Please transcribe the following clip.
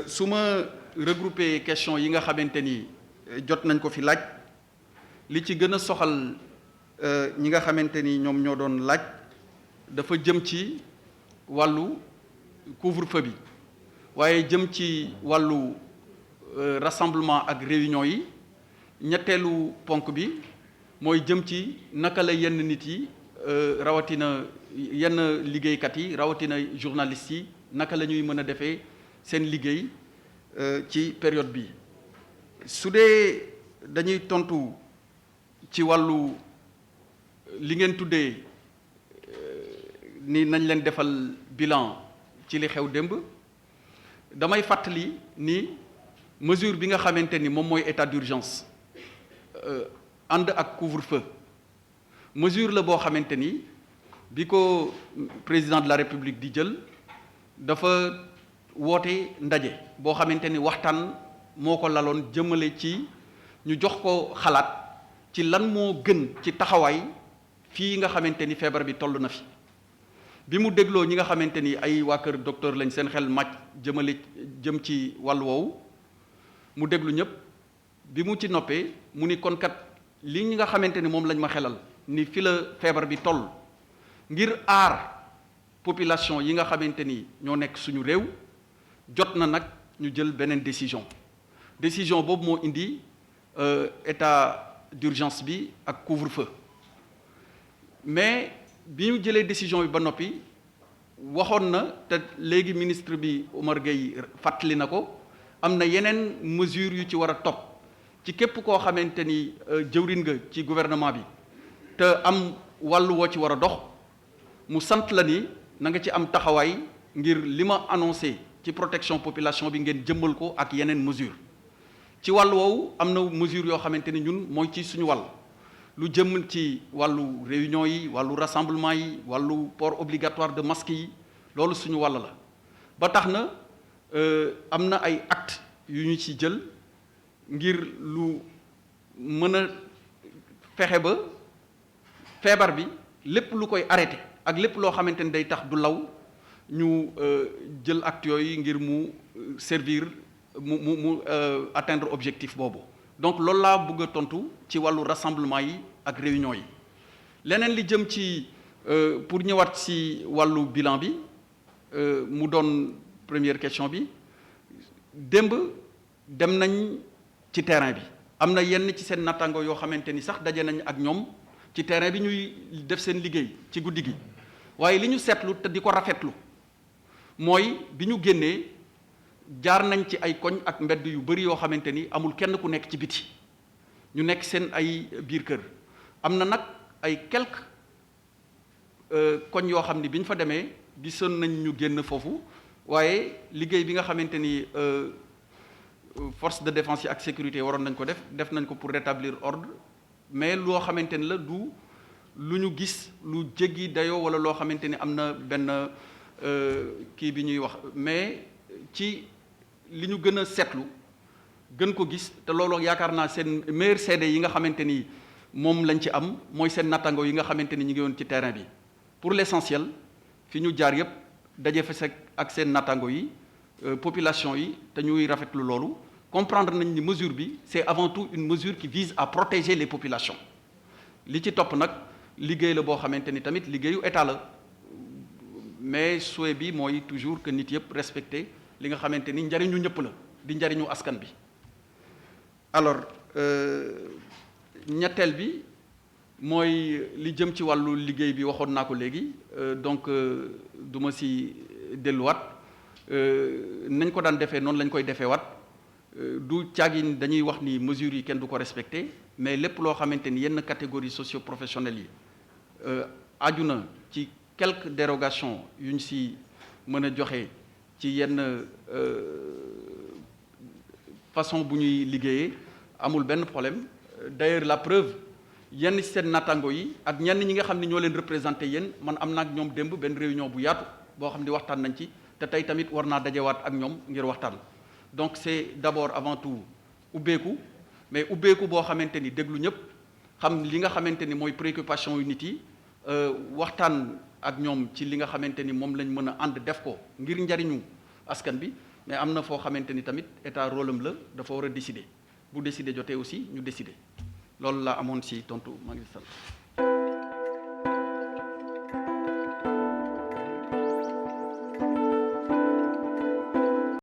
su ma regrouper question yi nga xamante ni jot nañ ko fi laaj li ci gën a soxal ñi nga xamante ni ñoom ñoo doon laaj dafa jëm ci wàllu couvre-feu bi waaye jëm ci wàllu rassemblement ak réunion yi ñetteelu ponk bi mooy jëm ci naka la yenn nit yi rawatina yenn liggéeykat yi rawatina journalistes yi naka la ñuy mën a defee seen liggéey ci période bi su dee dañuy tontu ci wàllu li ngeen tuddee ni nañ leen defal bilan ci li xew démb damay fàttali ni mesure bi nga xamante ni moom mooy état d'urgence ànd ak couvre-feu mesure la boo xamante ni bi ko président de la république di jël dafa woote ndaje boo xamante ni waxtaan moo ko laloon jëmale ci ñu jox ko xalaat ci lan moo gën ci taxawaay fii nga xamante ni feebar bi toll na fi bi mu dégloo ñi nga xamante ni ay waa kër docteur lañ seen xel màcc jëm ci wàllu woowu mu déglu ñëpp bi mu ci noppee mu ni kon kat li ñi nga xamante ni moom lañ ma xelal ni fi la feebar bi toll ngir aar population yi nga xamante ni ñoo nekk suñu réew jot na nag ñu jël beneen décision boobu moo indi état d'urgence bi ak couvre-feu mais bi ñu jëlee décision bi ba noppi waxoon na te léegi ministre bi Omar Gueye fàttali na ko am na yeneen mesures yu ci war a topp ci képp koo xamante ni jëwriñ nga ci gouvernement bi te am wàllu woo ci war a dox mu sant la ni na nga ci am taxawaay ngir li ma annoncé ci protection population bi ngeen jëmmal ko ak yeneen mesure ci wàllu woowu am na mesure yoo xamante ni ñun mooy ci suñu wàll lu jëm ci wàllu réunion yi wàllu rassemblement yi wàllu port obligatoire de masque yi loolu suñu wàll la ba tax na am na ay actes yu ñu ci jël ngir lu mën a fexe ba feebar bi lépp lu koy arrêté ak lépp loo xamante ni day tax du law ñu jël actes yooyu ngir mu servir mu atteindre objectif boobu donc loolu laa bëgg a tontu ci wàllu rassemblement yi ak réunion yi leneen li jëm ci pour ñëwaat ci wàllu bilan bi mu doon première question bi démb dem nañ ci terrain bi am na yenn ci seen nattango yoo xamante ni sax daje nañ ak ñoom ci terrain bi ñuy def seen liggéey ci guddi gi waaye li ñu seetlu te di ko rafetlu mooy bi ñu génnee jaar nañ ci ay koñ ak mbedd yu bari yoo xamante ni amul kenn ku nekk ci biti ñu nekk seen ay biir kër am na nag ay quelques koñ yoo xam ni bi ñu fa demee gisoon nañ ñu génn foofu waaye liggéey bi nga xamante ni force de défense yi ak sécurité waroon nañ ko def nañ ko pour rétablir ordre mais loo xamante ni la du lu ñu gis lu jéggi dayoo wala loo xamante ni am na benn kii bi ñuy wax mais ci li ñu gën a seetlu gën ko gis te loolu yaakaar naa seen meilleur seede yi nga xamante ni moom lañ ci am mooy seen nattango yi nga xamante ni ñu ngi woon ci terrain bi pour l'essentiel fi ñu jaar yépp daje fa ak seen nattango yi population yi te ñuy rafetlu loolu comprendre nañ ni mesure bi c'est avant tout une mesure qui vise à protéger les populations li ci topp nag liggéey la boo xamante ni tamit liggéeyu état la mais souhait bi mooy toujours que nit yëpp respecter li nga xamante ni njariñu ñëpp la di njariñu askan bi alors ñetteel bi mooy li jëm ci wàllu liggéey bi waxoon naa ko léegi donc du ma si delluwaat nañ ko daan defee noonu lañ koy defee waat du caagin dañuy wax ni mesures yi kenn du ko respecté mais lépp loo xamante ni yenn catégorie socio-professionnelles yi aju na ci quelques dérogations yu ñu si mën a joxe ci yenn façon bu ñuy liggéeyee amul benn problème d'ailleurs la preuve yenn seen nattango yi ak ñenn ñi nga xam ne ñoo leen représenté yéen man am na ak ñoom démb benn réunion bu yaatu boo xam ne waxtaan nañ ci te tey tamit war naa dajewaat ak ñoom ngir waxtaan donc c'est d'abord avant tout ubbeeku mais ubbeeku boo xamante ni déglu ñëpp xam li nga xamante ni mooy préoccupation yu nit yi waxtaan ak ñoom ci li nga xamante ni moom lañ mën a ànd def ko ngir njariñu askan bi mais am na foo xamante ni tamit état rôle am la dafa war a décider bu décider jotee aussi ñu décider loolu laa amoon si tontu maa ngi sant.